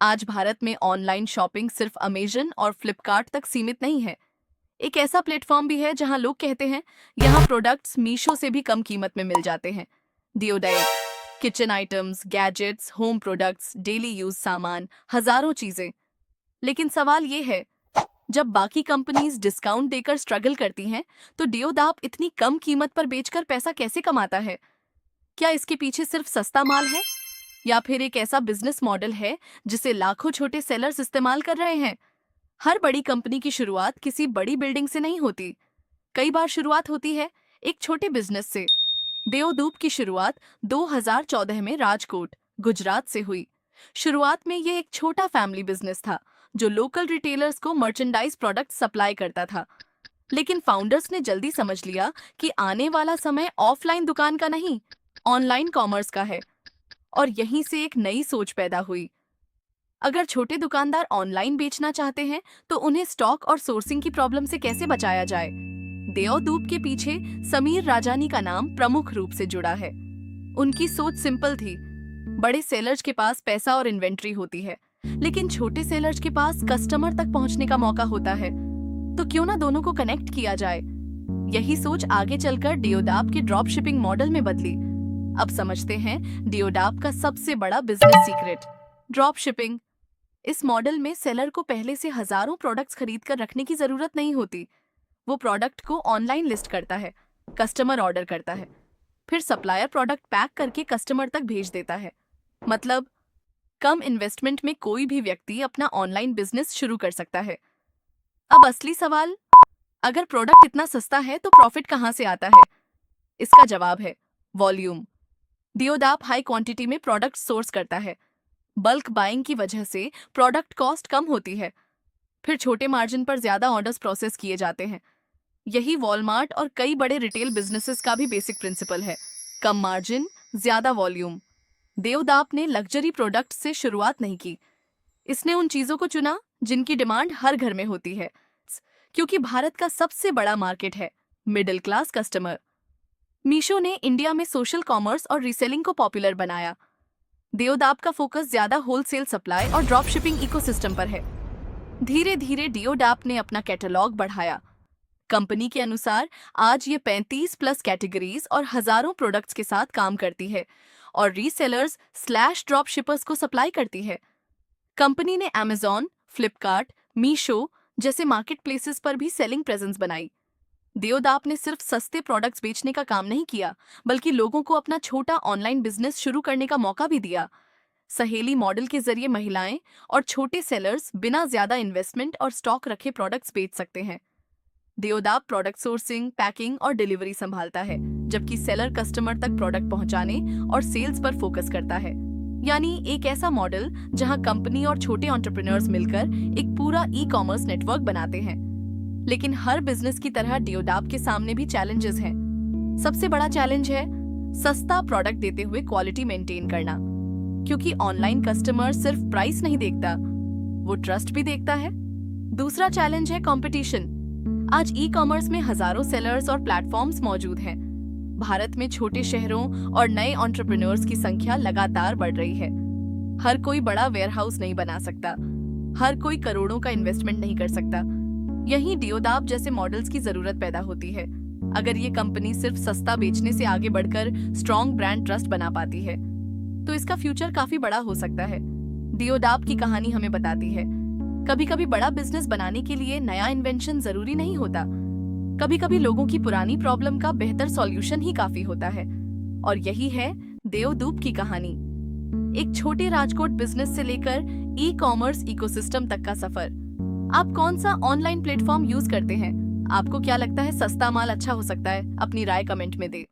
आज भारत में online shopping सिर्फ अमेजन और फ्लिपकार्ट तक सीमित नहीं है। एक ऐसा प्लेटफॉर्म भी है जहां लोग कहते हैं यहाँ प्रोडक्ट्स मीशो से भी कम कीमत में मिल जाते हैं। डिओडाइट, kitchen items, gadgets, home products, daily use सामान, हजारों चीजें। लेकिन सवाल ये है, जब बाकी कंपनीज डिस्काउंट देकर स्ट्रगल करती हैं, तो डिओडाप इतनी कम कीमत पर बेचकर पैसा कैसे कमाता है? क्या इसके पीछे सिर्फ सस्ता माल है, या फिर एक ऐसा बिजनेस मॉडल है जिसे लाखों छोटे सेलर्स इस्तेमाल कर रहे हैं? हर बड़ी कंपनी की शुरुआत किसी बड़ी बिल्डिंग से नहीं होती। कई बार शुरुआत होती है एक छोटे बिजनेस से। देओदूप की शुरुआत 2014 में राजकोट, गुजरात से हुई। शुरुआत में ये एक छोटा फैमिली बिजनेस था जो लोकल रिटेलर्स को मर्चेंडाइज प्रोडक्ट सप्लाई करता था। लेकिन फाउंडर्स ने जल्दी समझ लिया कि आने वाला समय ऑफलाइन दुकान का नहीं, ऑनलाइन कॉमर्स का है। और यहीं से एक नई सोच पैदा हुई। अगर छोटे दुकानदार ऑनलाइन बेचना चाहते हैं, तो उन्हें स्टॉक और सोर्सिंग की प्रॉब्लम से कैसे बचाया जाए? देओदूप के पीछे समीर राजानी का नाम प्रमुख रूप से जुड़ा है। उनकी सोच सिंपल थी। बड़े सेलर्स के पास पैसा और इन्वेंट्री होती है, लेकिन छोटे सेलर्स के पास कस्टमर तक पहुंचने का मौका होता है। तो क्यों ना दोनों को कनेक्ट किया जाए? यही सोच आगे चलकर डिओडाप के ड्रॉप शिपिंग मॉडल में बदली। अब समझते हैं डिओडाप का सबसे बड़ा बिजनेस सीक्रेट, ड्रॉप शिपिंग। इस मॉडल में सेलर को पहले से हजारों प्रोडक्ट्स खरीद कर रखने की जरूरत नहीं होती। वो प्रोडक्ट को ऑनलाइन लिस्ट करता है, कस्टमर ऑर्डर करता है, फिर सप्लायर प्रोडक्ट पैक करके कस्टमर तक भेज देता है। मतलब कम इन्वेस्टमेंट में कोई भी व्यक्ति अपना ऑनलाइन बिजनेस शुरू कर सकता है। अब असली सवाल, अगर प्रोडक्ट इतना सस्ता है तो प्रॉफिट कहां से आता है? इसका जवाब है वॉल्यूम। डिओडाप हाई क्वांटिटी में प्रोडक्ट सोर्स करता है। बल्क बाइंग की वजह से प्रोडक्ट कॉस्ट कम होती है। फिर छोटे मार्जिन पर ज्यादा ऑर्डर्स प्रोसेस किए जाते हैं। यही वॉलमार्ट और कई बड़े रिटेल बिजनेसेस का भी बेसिक प्रिंसिपल है, कम मार्जिन, ज्यादा वॉल्यूम। देओडाप ने लग्जरी प्रोडक्ट से शुरुआत नहीं की। इसने उन चीजों को चुना जिनकी डिमांड हर घर में होती है, क्योंकि भारत का सबसे बड़ा मार्केट है मिडिल क्लास कस्टमर। मीशो ने इंडिया में सोशल कॉमर्स और रीसेलिंग को पॉपुलर बनाया। डिओडाप का फोकस ज्यादा होलसेल सप्लाई और ड्रॉप शिपिंग इकोसिस्टम पर है। धीरे धीरे डिओडाप ने अपना कैटलॉग बढ़ाया। कंपनी के अनुसार आज ये 35+ कैटेगरीज और हजारों प्रोडक्ट्स के साथ काम करती है और रीसेलर्स / ड्रॉप शिपर्स को सप्लाई करती है। कंपनी ने अमेजॉन, फ्लिपकार्ट, मीशो जैसे मार्केट प्लेसेस पर भी सेलिंग प्रेजेंस बनाई। डिओडाप ने सिर्फ सस्ते प्रोडक्ट्स बेचने का काम नहीं किया, बल्कि लोगों को अपना छोटा ऑनलाइन बिजनेस शुरू करने का मौका भी दिया। सहेली मॉडल के जरिए महिलाएं और छोटे सेलर्स बिना ज्यादा इन्वेस्टमेंट और स्टॉक रखे प्रोडक्ट्स बेच सकते हैं। डिओडाप प्रोडक्ट सोर्सिंग, पैकिंग और डिलीवरी संभालता है, जबकि सेलर कस्टमर तक प्रोडक्ट पहुंचाने और सेल्स पर फोकस करता है। यानी एक ऐसा मॉडल जहां कंपनी और छोटे एंटरप्रेन्योर्स मिलकर एक पूरा ई-कॉमर्स नेटवर्क बनाते हैं। लेकिन हर बिजनेस की तरह डिओडाप के सामने भी चैलेंजेस हैं। सबसे बड़ा चैलेंज है सस्ता प्रोडक्ट देते हुए क्वालिटी मेंटेन करना, क्योंकि ऑनलाइन कस्टमर सिर्फ प्राइस नहीं देखता, वो ट्रस्ट भी देखता है। दूसरा चैलेंज है कंपटीशन। आज ई कॉमर्स में हजारों सेलर्स और प्लेटफॉर्म्स मौजूद हैं। भारत में छोटे शहरों और नए एंटरप्रेन्योर्स की संख्या लगातार बढ़ रही है। हर कोई बड़ा वेयरहाउस नहीं बना सकता, हर कोई करोड़ों का इन्वेस्टमेंट नहीं कर सकता। यही डिओडाप जैसे मॉडल्स की जरूरत पैदा होती है। अगर ये कंपनी सिर्फ सस्ता बेचने से आगे बढ़कर स्ट्रॉन्ग ब्रांड ट्रस्ट बना पाती है, तो इसका फ्यूचर काफी बड़ा हो सकता है। डिओडाप की कहानी हमें बताती है, कभी कभी बड़ा बिजनेस बनाने के लिए नया इन्वेंशन जरूरी नहीं होता। कभी कभी लोगों की पुरानी प्रॉब्लम का बेहतर सॉल्यूशन ही काफी होता है। और यही है देओदूप की कहानी, एक छोटे राजकोट बिजनेस से लेकर ई कॉमर्स इकोसिस्टम तक का सफर। आप कौन सा ऑनलाइन प्लेटफॉर्म यूज करते हैं? आपको क्या लगता है सस्ता माल अच्छा हो सकता है? अपनी राय कमेंट में दें।